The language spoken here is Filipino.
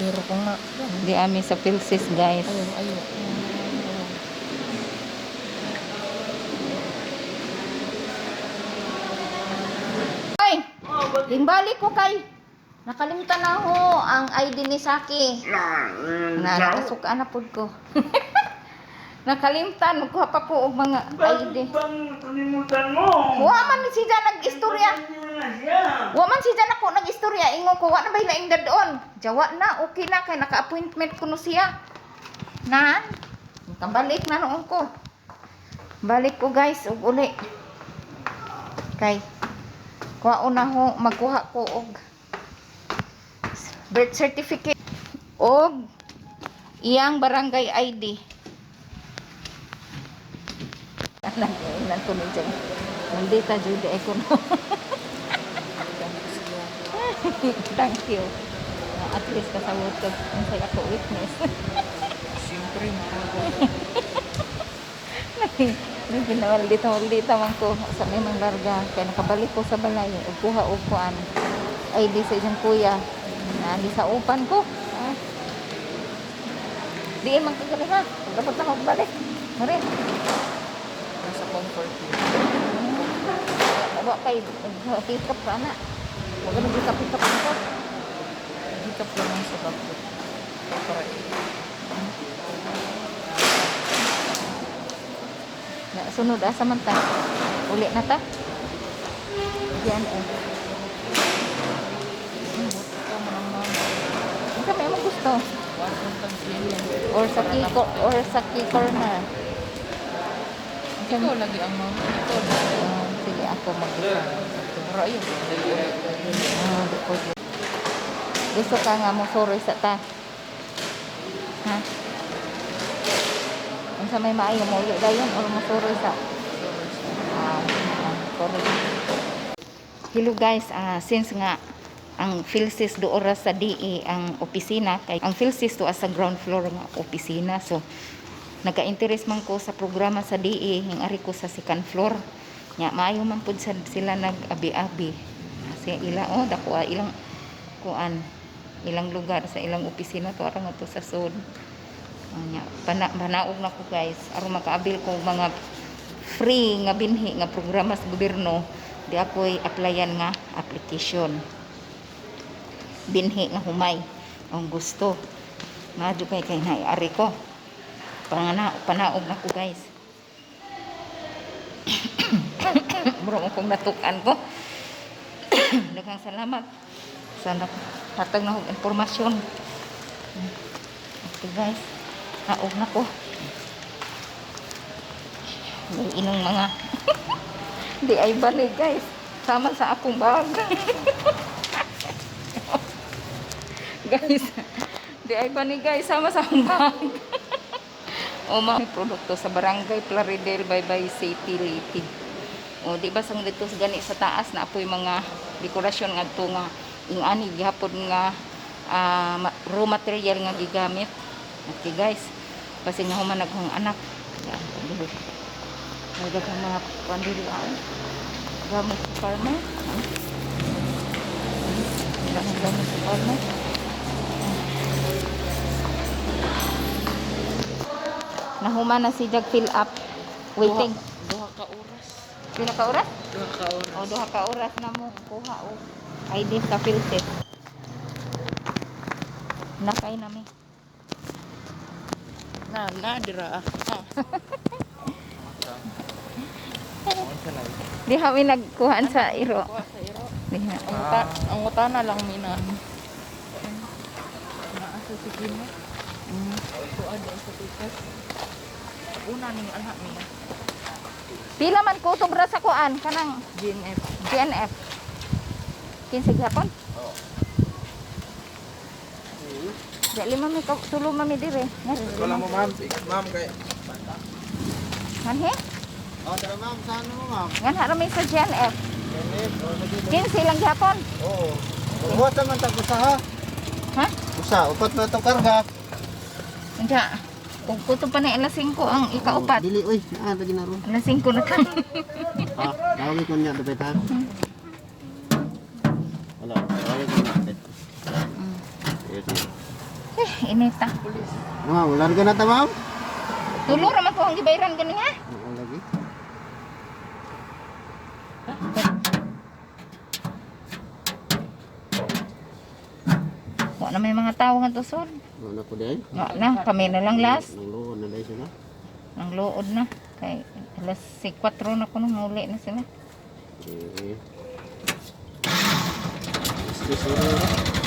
Pero kung na, Di ami sa Philsis, guys. ayun. Ay! Tingbalik ko kay. Nakalimutan na ho ang ID ni Saki. Nakasukaan na po ko. Nakalimutan. Magkuha pa ko og mga ID. Bang kalimutan mo? Wa man si Jan nag-istorya. Wa man si Jan ako nag-istorya. Ingo ko, wa na ba ilaing dadon? Jawa na, okay na. Kay naka-appointment ko no siya. Nan? Balik na noon ko. Balik ko guys, ug uli. Kay kuha una ho, magkuha ko og birth certificate og iyang barangay ID. Nag-ilan ko ni dyan. Nandita, Judy, ako no. Thank you. At least kasawot ko. Ang ako witness. Siyempre, mga Nagginawaldita man ko sa may mga larga. Kaya nakabalik ko sa balay. Ugkuha og kuan. ID sa isang kuya. Nandi sa upan ko. Di man kagali ha. Dapat na magbalik. Mari. nasa comfort yun. Wa kay hikap pa na. Wa ganun hikap ko. Hikap lang sa bakit. Para Na sunod asa man ta. Uli na ta. Diyan eh. ito mo naman. Ang kami mo gusto. Washington City. Or sa key corner. Ikaw lagi ang mga ito. Sige ako mag-isa. Pero ayun. Gusto ka nga mo sorry sa ta. Ha? Ang sa may maayo mo ulit dayon or mo sorry sa. Sorry. Hello guys, since nga ang Philsis do oras sa DE ang opisina kay ang Philsis to sa ground floor nga opisina, so nagka-interest man ko sa programa sa DE hing ari ko sa second floor nya maayo man pud sila nag-abi-abi kasi dako ilang kuan ilang lugar sa ilang opisina to aron to sa sud nya banaog na ko guys aron makaabil ko mga free nga binhi nga programa sa gobyerno di ako'y applyan nga application binhi nga humay ang gusto madyo kay ari ko panaog na ko guys. Bro kung natukan ko. Daghang salamat. Sana hatag na og impormasyon. Okay guys. Naog na ko. May inong mga di ay balik guys. Sama sa akong bag. Guys. Di ay balik guys. Sama sa akong bag. O mga produkto sa barangay Plaridel Baybay City Liti. O di ba sang dito gani sa taas na apoy mga dekorasyon ngadto nga ingani gihapon nga raw material nga gigamit. Okay guys. Kasi nga human naghang anak. Yan, may daghang mga pandirian. Gamit sa farmer. Gamit sa farmer. Nahuman na si Jag fill up. Waiting. Duha ka oras. Pila ka oras? Duha ka oras. O duha ka oras na mo kuha og ID sa Philset. Nakay nami. Dira. Di kami nagkuhaan sa iro. Kuha sa iro. Diha. Ang utana lang mina. Naasa si Kino. Kuha din sa tikas. Una ning alha niya. Pila man ko sobra sa kuan kanang GNF. GNF. Kinsa gihapon? Oo. Dali mami ka tulo mami dire. Wala mo ma'am. Ma'am kay. Kanhe? Tara ma'am, saan mo ma'am? Ngan harami sa GNF. Kinsa lang gihapon? Oo. Uwat naman tag usa ha. Ha? Usa, upat na itong karga. Unsa? Ug kuto pa na alas 5 ang ikaupat. Dili oy, naa ta ginaro. Alas 5 na ka. Dawit man niya dapat ha. Wala, dawit man niya. Yes. inita. Wala ka na ta, ma'am? Tulo ra man ko ang gibayaran gani ha. Oo, lagi. Wa na may mga tao nga tusod. Wala ko din. Wa na, kami na lang last. Nang luon na dahil sila. Nang luod na. Kay alas 4 na ko nung muli na sila. Eh. Excuse me.